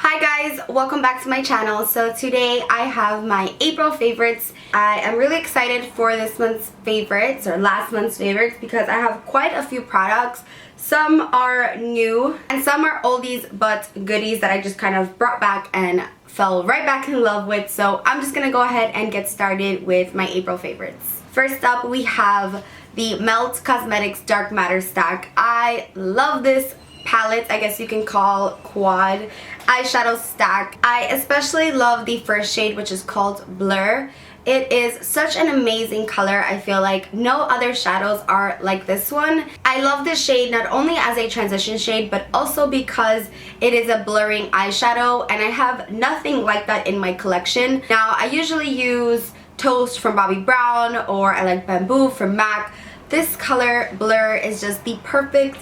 Hi guys, welcome back to my channel. So today I have my April favorites. I am really excited for this month's favorites or last month's favorites because I have quite a few products. Some are new and some are oldies but goodies that I just kind of brought back and fell right back in love with. So I'm just gonna go ahead and get started with my April favorites. First up, we have the Melt Cosmetics Dark Matter Stack. I love this palette, I guess you can call quad eyeshadow stack. I especially love the first shade, which is called Blur. It is such an amazing color. I feel like no other shadows are like this one. I love this shade not only as a transition shade but also because it is a blurring eyeshadow, and I have nothing like that in my collection. Now I usually use Toast from Bobbi Brown, or I like Bamboo from MAC. This color Blur is just the perfect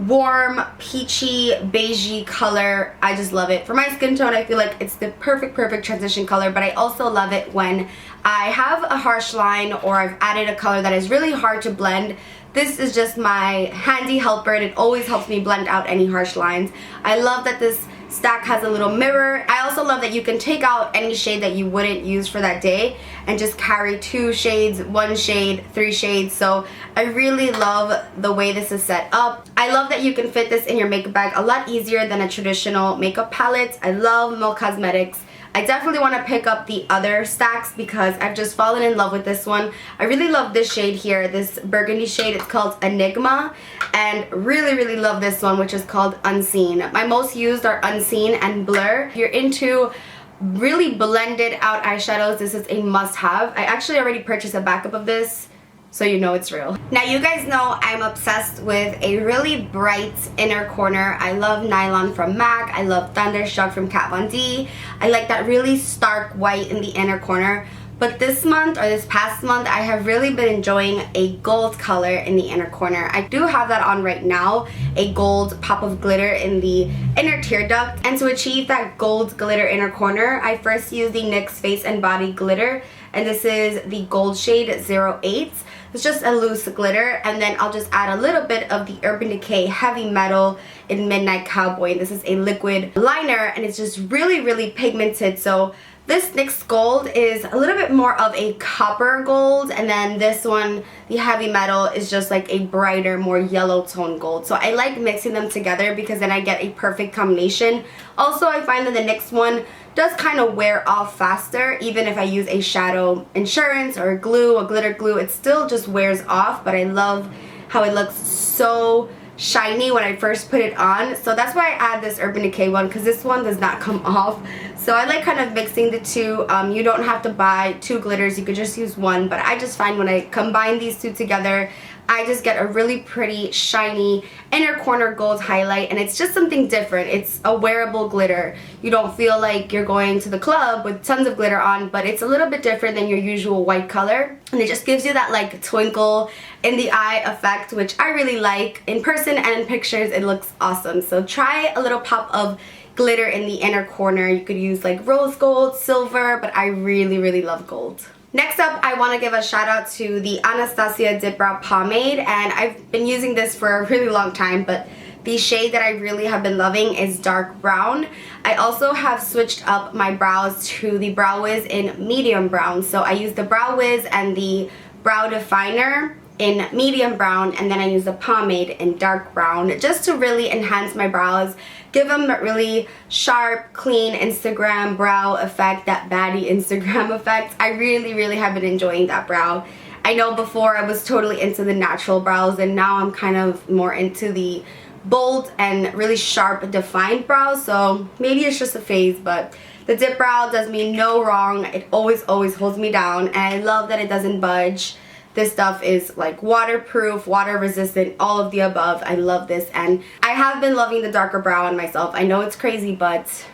warm, peachy, beigey color. I just love it. For my skin tone, I feel like it's the perfect transition color, but I also love it when I have a harsh line or I've added a color that is really hard to blend. This is just my handy helper, and it always helps me blend out any harsh lines. I love that this stack has a little mirror. I also love that you can take out any shade that you wouldn't use for that day and just carry 2 shades, 1 shade, 3 shades. So I really love the way this is set up. I love that you can fit this in your makeup bag a lot easier than a traditional makeup palette. I love Melt Cosmetics. I definitely want to pick up the other stacks because I've just fallen in love with this one. I really love this shade here, this burgundy shade. It's called Enigma, and really love this one, which is called Unseen. My most used are Unseen and Blur. If you're into really blended out eyeshadows, this is a must-have. I actually already purchased a backup of this, so you know it's real. Now you guys know I'm obsessed with a really bright inner corner. I love Nylon from MAC. I love Thunderstruck from Kat Von D. I like that really stark white in the inner corner. But this month, or this past month, I have really been enjoying a gold color in the inner corner. I do have that on right now, a gold pop of glitter in the inner tear duct. And to achieve that gold glitter inner corner, I first used the NYX Face and Body glitter, and this is the gold shade 08. It's just a loose glitter, and then I'll just add a little bit of the Urban Decay Heavy Metal in Midnight Cowboy. This is a liquid liner, and it's just really pigmented. So this NYX Gold is a little bit more of a copper gold, and then this one, the Heavy Metal, is just like a brighter, more yellow tone gold. So I like mixing them together because then I get a perfect combination. Also, I find that the NYX one does kind of wear off faster. Even if I use a shadow insurance or a glue, a glitter glue, it still just wears off, but I love how it looks so shiny when I first put it on. So that's why I add this Urban Decay one, because this one does not come off. So I like kind of mixing the two. You don't have to buy 2 glitters, you could just use one, but I just find when I combine these two together, I just get a really pretty shiny inner corner gold highlight, and it's just something different. It's a wearable glitter. You don't feel like you're going to the club with tons of glitter on, but it's a little bit different than your usual white color, and it just gives you that like twinkle in the eye effect, which I really like. In person and in pictures it looks awesome. So try a little pop of glitter in the inner corner. You could use like rose gold, silver, but I really love gold. Next up, I want to give a shout out to the Anastasia Dip Brow Pomade, and I've been using this for a really long time, but the shade that I really have been loving is dark brown. I also have switched up my brows to the Brow Wiz in medium brown. So I use the Brow Wiz and the brow definer in medium brown, and then I use the pomade in dark brown just to really enhance my brows, give them a really sharp, clean Instagram brow effect, that baddie Instagram effect. I really have been enjoying that brow. I know before I was totally into the natural brows, and now I'm kind of more into the bold and really sharp defined brows. So maybe it's just a phase, but the dip brow does me no wrong. It always holds me down, and I love that it doesn't budge. This stuff is like waterproof, water resistant, all of the above. I love this, and I have been loving the darker brow on myself. I know it's crazy, but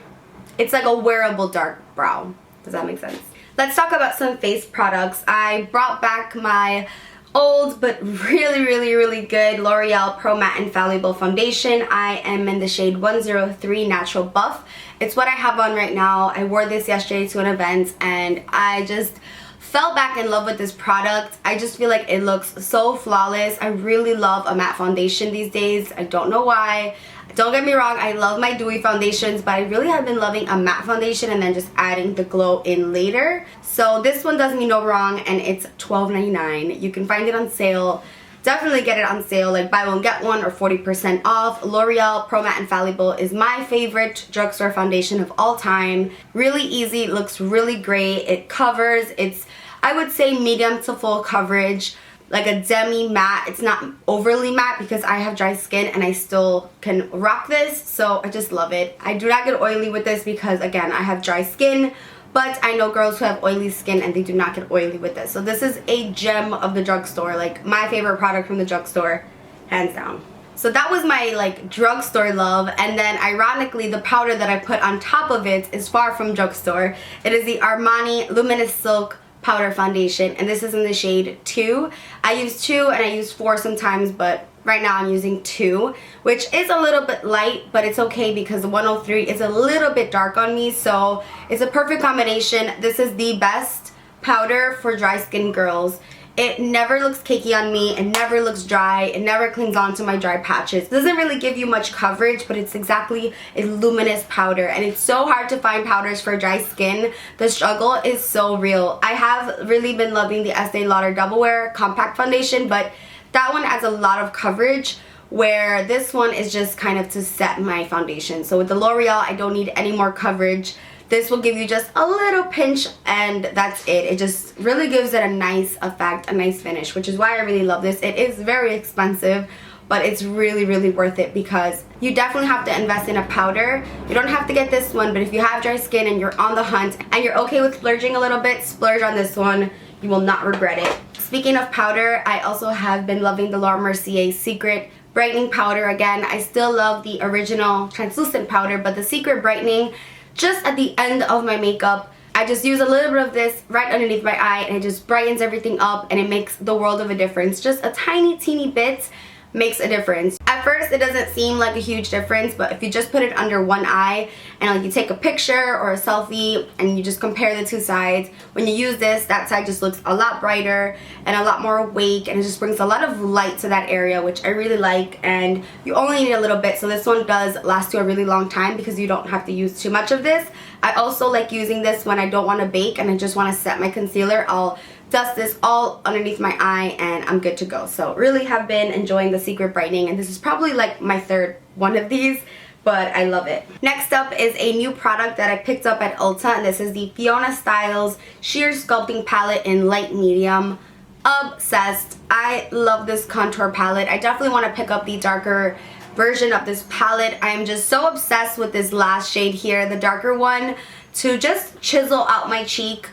it's like a wearable dark brow. Does that make sense? Let's talk about some face products. I brought back my old but really good L'Oreal Pro Matte Infallible Foundation. I am in the shade 103 Natural Buff. It's what I have on right now. I wore this yesterday to an event, and I just fell back in love with this product. I just feel like it looks so flawless. I really love a matte foundation these days. I don't know why. Don't get me wrong, I love my dewy foundations, but I really have been loving a matte foundation and then just adding the glow in later. So this one does me no wrong, and it's $12.99. You can find it on sale. Definitely get it on sale, like buy one get one or 40% off. L'Oreal Pro Matte Infallible is my favorite drugstore foundation of all time. Really easy, looks really great. It covers, it's I would say medium to full coverage, like a demi matte. It's not overly matte because I have dry skin and I still can rock this, so I just love it. I do not get oily with this because again I have dry skin, but I know girls who have oily skin and they do not get oily with this. So this is a gem of the drugstore, like my favorite product from the drugstore, hands down. So that was my like drugstore love, and then ironically the powder that I put on top of it is far from drugstore. It is the Armani Luminous Silk powder foundation, and this is in the shade 2. I use 2 and I use 4 sometimes, but right now I'm using 2, which is a little bit light, but it's okay because the 103 is a little bit dark on me, so it's a perfect combination. This is the best powder for dry skin girls. It never looks cakey on me, it never looks dry, it never clings on to my dry patches. It doesn't really give you much coverage, but it's exactly a luminous powder, and it's so hard to find powders for dry skin. The struggle is so real. I have really been loving the Estee Lauder Double Wear Compact Foundation, but that one adds a lot of coverage, where this one is just kind of to set my foundation. So with the L'Oreal, I don't need any more coverage. This will give you just a little pinch and that's it. It just really gives it a nice effect, a nice finish, which is why I really love this. It is very expensive, but it's really, really worth it because you definitely have to invest in a powder. You don't have to get this one, but if you have dry skin and you're on the hunt and you're okay with splurging a little bit, splurge on this one. You will not regret it. Speaking of powder, I also have been loving the Laura Mercier Secret Brightening Powder again. I still love the original translucent powder, but the Secret Brightening, just at the end of my makeup, I just use a little bit of this right underneath my eye and it just brightens everything up and it makes the world of a difference. Just a tiny teeny bit makes a difference. At first it doesn't seem like a huge difference, but if you just put it under one eye and like you take a picture or a selfie and you just compare the two sides, when you use this, that side just looks a lot brighter and a lot more awake, and it just brings a lot of light to that area, which I really like. And you only need a little bit, so this one does last you a really long time because you don't have to use too much of this. I also like using this when I don't want to bake and I just want to set my concealer. I'll dust this all underneath my eye and I'm good to go. So really have been enjoying the Secret Brightening, and this is probably like my third one of these, but I love it. Next up is a new product that I picked up at Ulta, and this is the Fiona Styles Sheer Sculpting Palette in light medium. Obsessed. I love this contour palette. I definitely want to pick up the darker version of this palette. I am just so obsessed with this last shade here, the darker one, to just chisel out my cheek.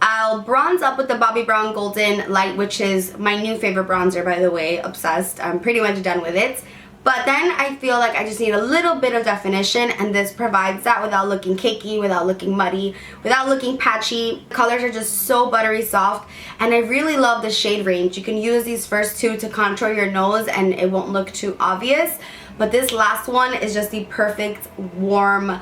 I'll bronze up with the Bobbi Brown Golden Light, which is my new favorite bronzer, by the way. Obsessed. I'm pretty much done with it. But then I feel like I just need a little bit of definition, and this provides that without looking cakey, without looking muddy, without looking patchy. The colors are just so buttery soft, and I really love the shade range. You can use these first two to contour your nose and it won't look too obvious. But this last one is just the perfect warm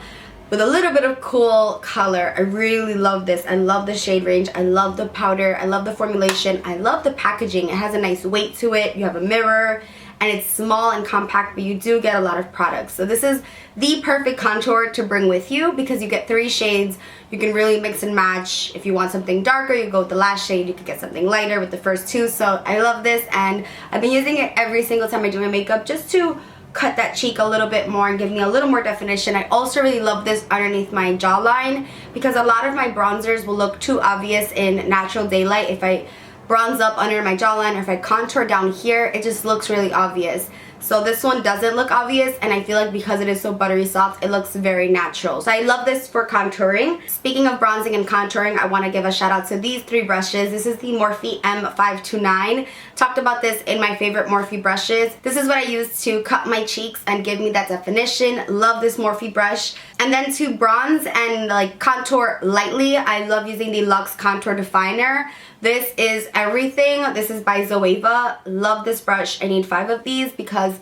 with a little bit of cool color. I really love this. I love the shade range. I love the powder. I love the formulation. I love the packaging. It has a nice weight to it. You have a mirror and it's small and compact, but you do get a lot of products. So this is the perfect contour to bring with you because you get 3 shades. You can really mix and match. If you want something darker, you go with the last shade. You could get something lighter with the first 2. So I love this, and I've been using it every single time I do my makeup just to cut that cheek a little bit more and give me a little more definition. I also really love this underneath my jawline because a lot of my bronzers will look too obvious in natural daylight. If I bronze up under my jawline or if I contour down here, it just looks really obvious. So this one doesn't look obvious, and I feel like because it is so buttery soft, it looks very natural. So I love this for contouring. Speaking of bronzing and contouring, I want to give a shout out to these 3 brushes. This is the Morphe M529. Talked about this in my favorite Morphe brushes. This is what I use to cut my cheeks and give me that definition. Love this Morphe brush. And then to bronze and like contour lightly, I love using the Luxe Contour Definer. This is everything. This is by Zoeva. Love this brush. I need 5 of these because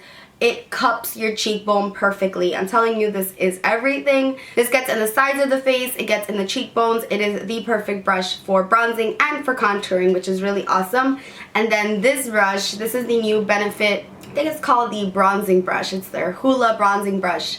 it cups your cheekbone perfectly. I'm telling you, this is everything. This gets in the sides of the face, it gets in the cheekbones. It is the perfect brush for bronzing and for contouring, which is really awesome. And then this brush, this is the new Benefit I think it's called the bronzing brush. It's their Hoola bronzing brush.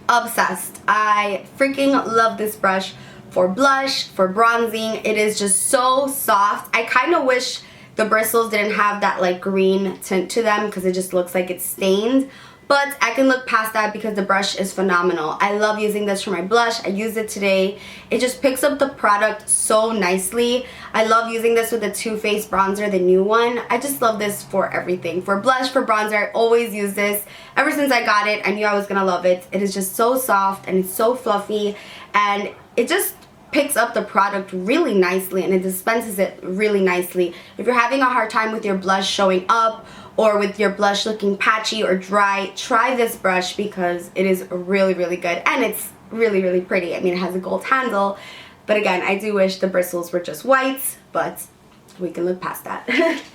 Obsessed. I freaking love this brush for blush, for bronzing. It is just so soft. I kind of wish the bristles didn't have that like green tint to them because it just looks like it's stained. But I can look past that because the brush is phenomenal. I love using this for my blush. I used it today. It just picks up the product so nicely. I love using this with the Too Faced bronzer, the new one. I just love this for everything. For blush, for bronzer, I always use this. Ever since I got it, I knew I was gonna love it. It is just so soft and it's so fluffy, and it just picks up the product really nicely, and it dispenses it really nicely. If you're having a hard time with your blush showing up or with your blush looking patchy or dry, try this brush because it is really, really good, and it's really, really pretty. I mean, it has a gold handle, but again, I do wish the bristles were just white, but we can look past that.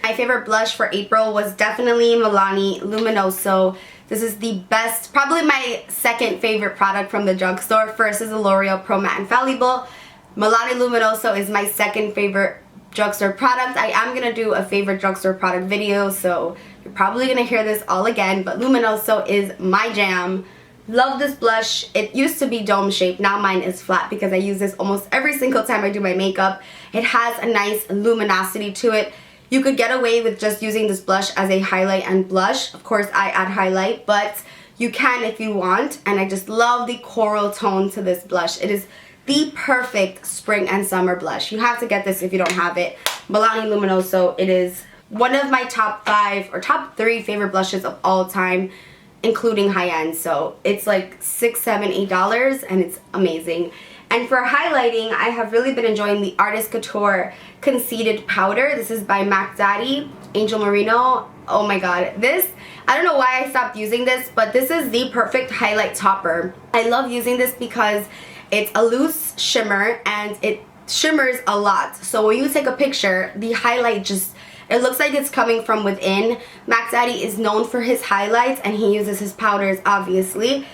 My favorite blush for April was definitely Milani Luminoso. This is the best, probably my second favorite product from the drugstore. First is the L'Oreal Pro Matte Infallible. Milani Luminoso is my second favorite drugstore product. I am going to do a favorite drugstore product video, so you're probably going to hear this all again, but Luminoso is my jam. Love this blush. It used to be dome shaped, now mine is flat because I use this almost every single time I do my makeup. It has a nice luminosity to it. You could get away with just using this blush as a highlight and blush. Of course, I add highlight, but you can if you want, and I just love the coral tone to this blush. It is the perfect spring and summer blush. You have to get this if you don't have it. Milani Luminoso, it is one of my top 5 or top 3 favorite blushes of all time, including high-end. So it's like $6, $7, $8, and it's amazing. And for highlighting, I have really been enjoying the Artist Couture Conceited Powder. This is by Mac Daddy, Angel Merino. Oh my god, this, I don't know why I stopped using this, but this is the perfect highlight topper. I love using this because it's a loose shimmer and it shimmers a lot. So when you take a picture, the highlight just, it looks like it's coming from within. Mac Daddy is known for his highlights, and he uses his powders, obviously.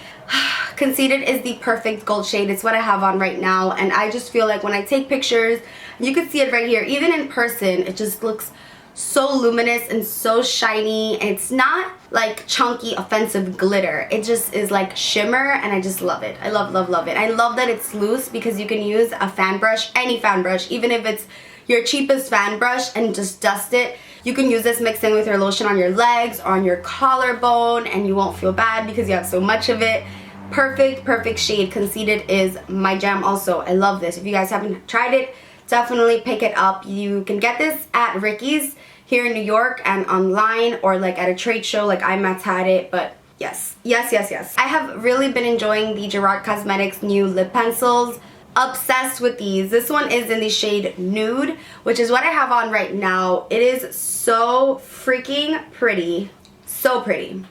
Conceited is the perfect gold shade. It's what I have on right now, and I just feel like when I take pictures, you can see it right here, even in person, it just looks so luminous and so shiny. It's not like chunky offensive glitter, it just is like shimmer, and I just love it. I love it. I love that it's loose because you can use a fan brush, any fan brush, even if it's your cheapest fan brush, and just dust it. You can use this mixed in with your lotion on your legs or on your collarbone, and you won't feel bad because you have so much of it. Perfect shade. Conceited is my jam also. I love this. If you guys haven't tried it, definitely pick it up. You can get this at Ricky's here in New York and online, or like at a trade show like IMATS had it, but yes. I have really been enjoying the Gerard Cosmetics new lip pencils. Obsessed with these. This one is in the shade Nude, which is what I have on right now. It is so freaking pretty. So pretty.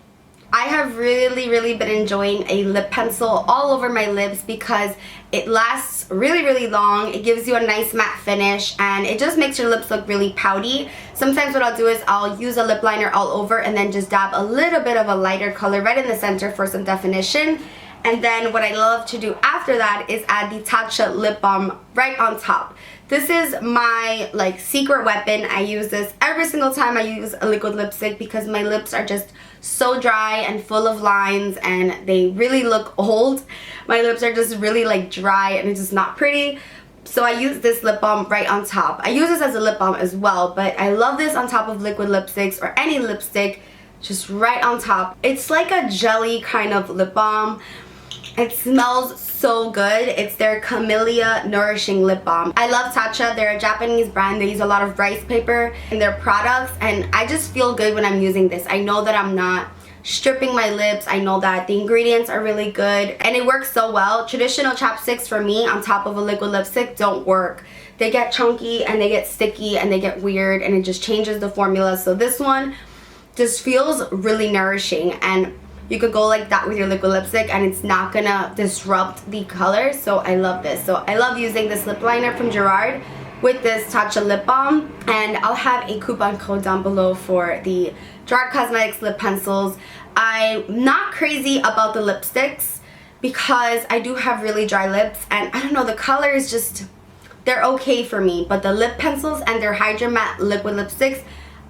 I have really been enjoying a lip pencil all over my lips because it lasts really long. It gives you a nice matte finish, and it just makes your lips look really pouty. Sometimes what I'll do is I'll use a lip liner all over and then just dab a little bit of a lighter color right in the center for some definition. And then what I love to do after that is add the Tatcha lip balm right on top. This is my like secret weapon. I use this every single time I use a liquid lipstick because my lips are just so dry and full of lines, and they really look old. My lips are just really like dry, and it's just not pretty. So I use this lip balm right on top. I use this as a lip balm as well, but I love this on top of liquid lipsticks or any lipstick, just right on top. It's like a jelly kind of lip balm. It smells so good. It's their Camellia Nourishing Lip Balm. I love Tatcha. They're a Japanese brand. They use a lot of rice paper in their products, and I just feel good when I'm using this. I know that I'm not stripping my lips. I know that the ingredients are really good, and it works so well. Traditional chapsticks for me on top of a liquid lipstick don't work. They get chunky and they get sticky and they get weird, and it just changes the formula. So this one just feels really nourishing, and you could go like that with your liquid lipstick and it's not gonna disrupt the color. So I love this. So I love using this lip liner from Gerard with this Tatcha lip balm, and I'll have a coupon code down below for the Gerard Cosmetics lip pencils. I'm not crazy about the lipsticks because I do have really dry lips, and I don't know, the color is just, they're okay for me, but the lip pencils and their Hydra Matte liquid lipsticks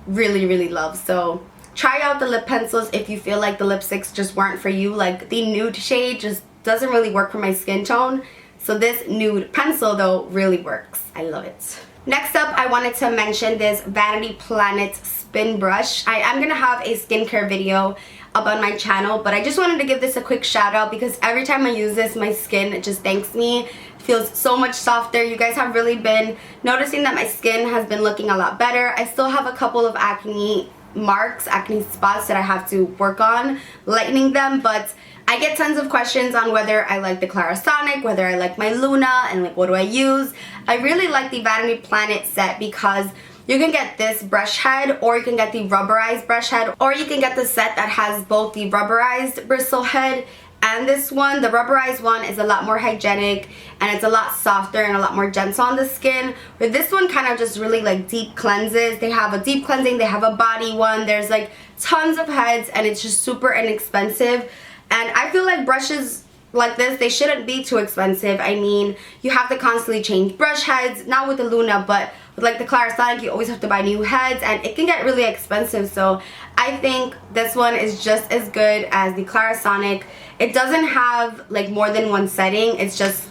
really love. So try out the lip pencils if you feel like the lipsticks just weren't for you. Like the nude shade just doesn't really work for my skin tone. So this nude pencil though really works. I love it. Next up, I wanted to mention this Vanity Planet spin brush. I am gonna have a skincare video up on my channel, but I just wanted to give this a quick shout out because every time I use this, my skin just thanks me. It feels so much softer. You guys have really been noticing that my skin has been looking a lot better. I still have a couple of acne marks, acne spots that I have to work on lightening them, but I get tons of questions on whether I like the Clarisonic, whether I like my Luna, and like what do I use. I really like the Vanity Planet set because you can get this brush head, or you can get the rubberized brush head, or you can get the set that has both the rubberized bristle head and this one. The rubberized one is a lot more hygienic and it's a lot softer and a lot more gentle on the skin. But this one kind of just really like deep cleanses. They have a deep cleansing, they have a body one, there's like tons of heads, and it's just super inexpensive. And I feel like brushes like this, they shouldn't be too expensive. I mean, you have to constantly change brush heads, not with the Luna, but with like the Clarisonic, you always have to buy new heads and it can get really expensive. So I think this one is just as good as the Clarisonic. It doesn't have like more than one setting, it's just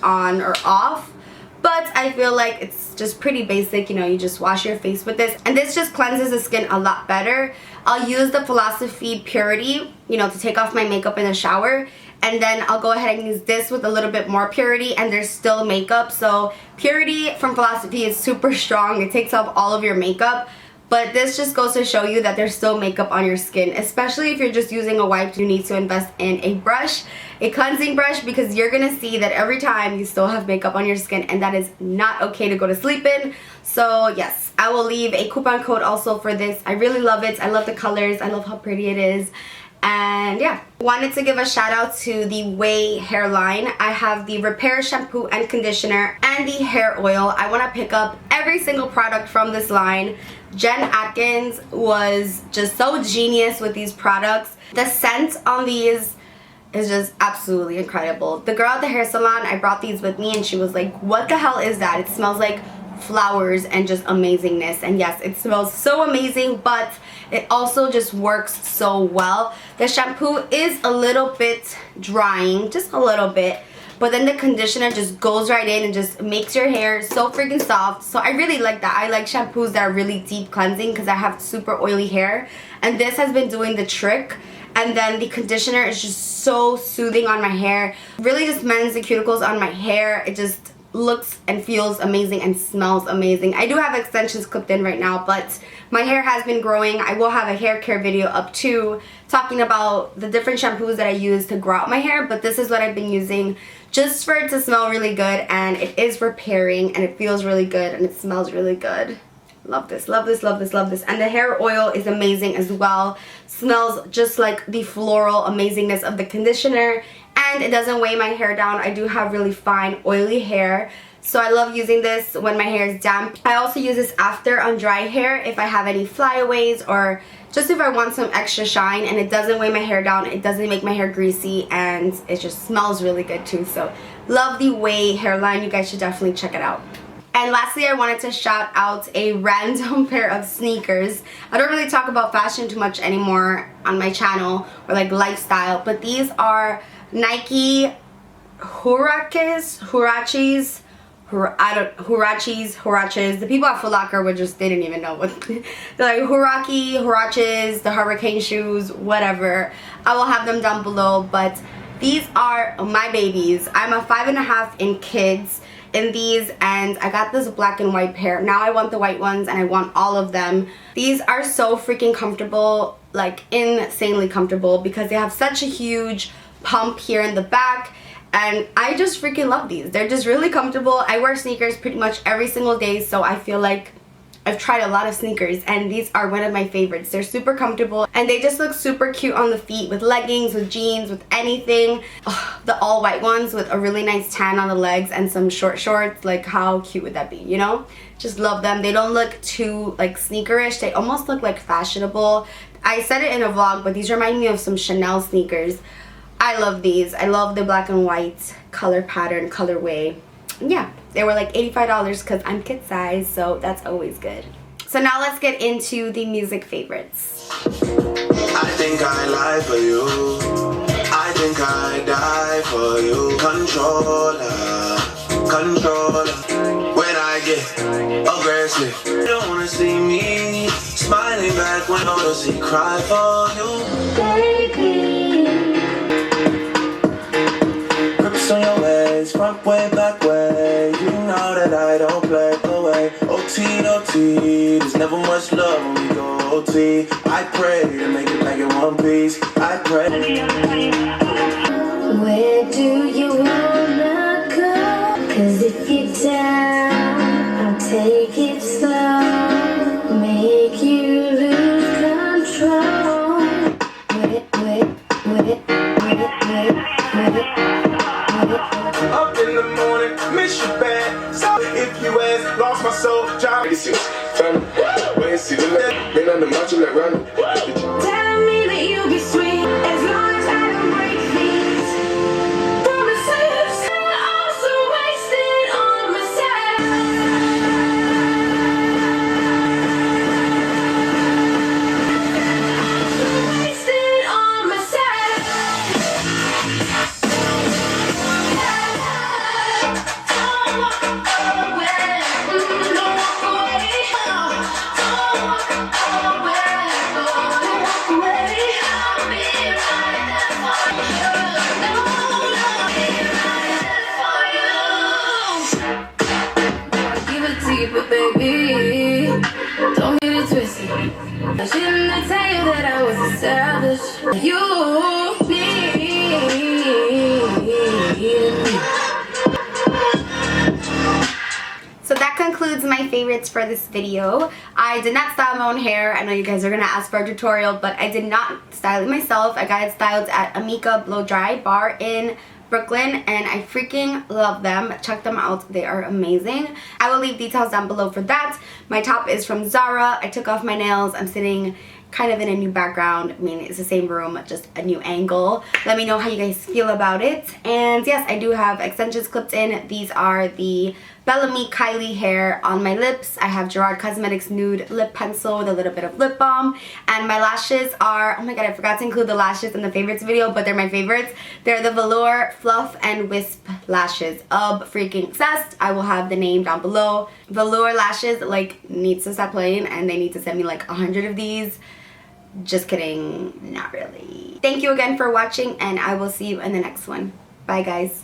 on or off. But I feel like it's just pretty basic, you know, you just wash your face with this. And this just cleanses the skin a lot better. I'll use the Philosophy Purity, you know, to take off my makeup in the shower. And then I'll go ahead and use this with a little bit more Purity, and there's still makeup. So Purity from Philosophy is super strong. It takes off all of your makeup. But this just goes to show you that there's still makeup on your skin, especially if you're just using a wipe. You need to invest in a brush, a cleansing brush, because you're gonna see that every time you still have makeup on your skin, and that is not okay to go to sleep in. So yes, I will leave a coupon code also for this. I really love it. I love the colors. I love how pretty it is. And yeah, wanted to give a shout out to the Ouai hairline. I have the Repair shampoo and conditioner and the hair oil. I want to pick up every single product from this line. Jen Atkins was just so genius with these products. The scent on these is just absolutely incredible. The girl at the hair salon, I brought these with me and she was like, what the hell is that? It smells like flowers and just amazingness. And yes, it smells so amazing, but it also just works so well. The shampoo is a little bit drying, just a little bit, but then the conditioner just goes right in and just makes your hair so freaking soft. So I really like that. I like shampoos that are really deep cleansing because I have super oily hair, and this has been doing the trick. And then the conditioner is just so soothing on my hair. Really just mends the cuticles on my hair. It just looks and feels amazing and smells amazing. I do have extensions clipped in right now, but my hair has been growing. I will have a hair care video up too, talking about the different shampoos that I use to grow out my hair, but this is what I've been using just for it to smell really good, and it is repairing and it feels really good and it smells really good. Love this, love this, love this, love this. And the hair oil is amazing as well. Smells just like the floral amazingness of the conditioner, and it doesn't weigh my hair down. I do have really fine oily hair, so I love using this when my hair is damp. I also use this after on dry hair if I have any flyaways or just if I want some extra shine, and it doesn't weigh my hair down, it doesn't make my hair greasy, and it just smells really good too. So love the Ouai hairline. You guys should definitely check it out. And lastly, I wanted to shout out a random pair of sneakers. I don't really talk about fashion too much anymore on my channel, or like lifestyle, but these are Nike Huaraches. The people at Foot Locker were just, they didn't even know what. They're like Huaraches, the hurricane shoes, whatever. I will have them down below, but these are my babies. I'm a 5.5 in kids in these, and I got this black and white pair. Now I want the white ones and I want all of them. These are so freaking comfortable, like insanely comfortable, because they have such a huge pump here in the back, and I just freaking love these. They're just really comfortable. I wear sneakers pretty much every single day, so I feel like I've tried a lot of sneakers, and these are one of my favorites. They're super comfortable and they just look super cute on the feet with leggings, with jeans, with anything. Ugh, the all white ones with a really nice tan on the legs and some short shorts. Like, how cute would that be, you know? Just love them. They don't look too like sneakerish. They almost look like fashionable. I said it in a vlog, but these remind me of some Chanel sneakers. I love these. I love the black and white color pattern, colorway. Yeah, they were like $85 because I'm kid size, so that's always good. So now let's get into the music favorites. I think I lie for you. I think I die for you. Controller. When I get aggressive, you don't wanna see me smiling back when others see cry for you. Baby. Grips on your ways, front way, back way. You know that I don't play away. OT, there's never much love when we go OT. I pray to make it back in one piece. I pray. Where do you wanna go? 'Cause if you're down, I'll take it slow. Make you lose control. Up in the morning, miss you bad. So if you ask, lost my soul, job. Family, wait and see the left. Been on the macho like running. Tell me that you'll be sweet as long as I don't break feet. Promises are also wasted on myself. Wasted on myself. Don't walk away. Don't walk away. Don't walk away. Don't walk away. I'll be right there for you. No, be right there for you. Give it to you, but baby, don't get it twisted. I shouldn't tell you that I was established. You need me. So that concludes my favorites for this video. I did not style my own hair. I know you guys are gonna ask for a tutorial, but I did not style it myself. I got it styled at Amika Blow Dry Bar in Brooklyn, and I freaking love them. Check them out, they are amazing. I will leave details down below for that. My top is from Zara. I took off my nails. I'm sitting kind of in a new background. I mean, it's the same room, just a new angle. Let me know how you guys feel about it. And yes, I do have extensions clipped in. These are the Bellamy Kylie hair on my lips. I have Gerard Cosmetics nude lip pencil with a little bit of lip balm. And my lashes are, oh my god, I forgot to include the lashes in the favorites video, but they're my favorites. They're the Velour Fluff and Wisp lashes. Freaking obsessed. I will have the name down below. Velour lashes, like, needs to stop playing, and they need to send me like 100 of these. Just kidding, not really. Thank you again for watching, and I will see you in the next one. Bye guys.